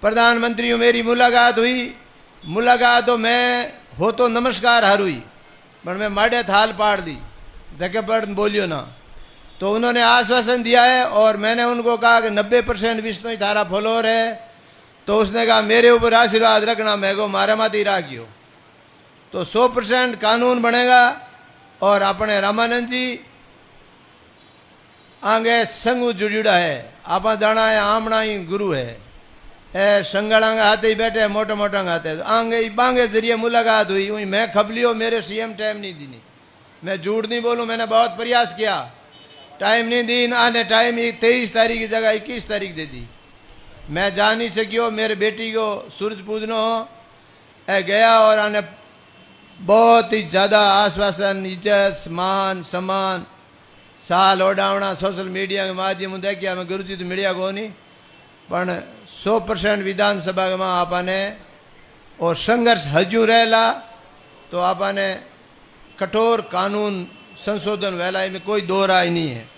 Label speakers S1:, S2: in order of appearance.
S1: प्रधानमंत्री मेरी मुलाकात हुई। मुलाकात तो मैं हो तो नमस्कार हार हुई, पर मैं माड़े थाल पाड़ दी, धक्के पड़ बोलियो ना। तो उन्होंने आश्वासन दिया है और मैंने उनको कहा कि 90% विष्णु थारा फॉलोअर है, तो उसने कहा मेरे ऊपर आशीर्वाद रखना, मैं को मारे माती राखियो। तो 100% कानून बनेगा और अपने रामानंद जी आगे संग जुड़ा है। आप जाना है आमना ही गुरु है, ए संगड़ांग हाथे ही बैठे मोटे मोटा हाथे आंगे बांगे जरिए मुलाकात हुई। हुई मैं खबलियो, मेरे सीएम टाइम नहीं दी, मैं झूठ नहीं बोलूं, मैंने बहुत प्रयास किया, टाइम नहीं दी। आने टाइम 23 तारीख की जगह 21 तारीख दे दी। मैं जा नहीं सकियो, मेरे बेटी को सूरज पूजनो हो ए गया और आने बहुत ही ज़्यादा आश्वासन, इज्जत, मान सम्मान साल ओडावना सोशल मीडिया के माध्यम देखिए। मैं गुरु जी तो मिलिया को नहीं, पण 100% विधानसभा में आपने और संघर्ष हजू रहेला, तो आपने कठोर कानून संशोधन वेला में कोई दो राय नहीं है।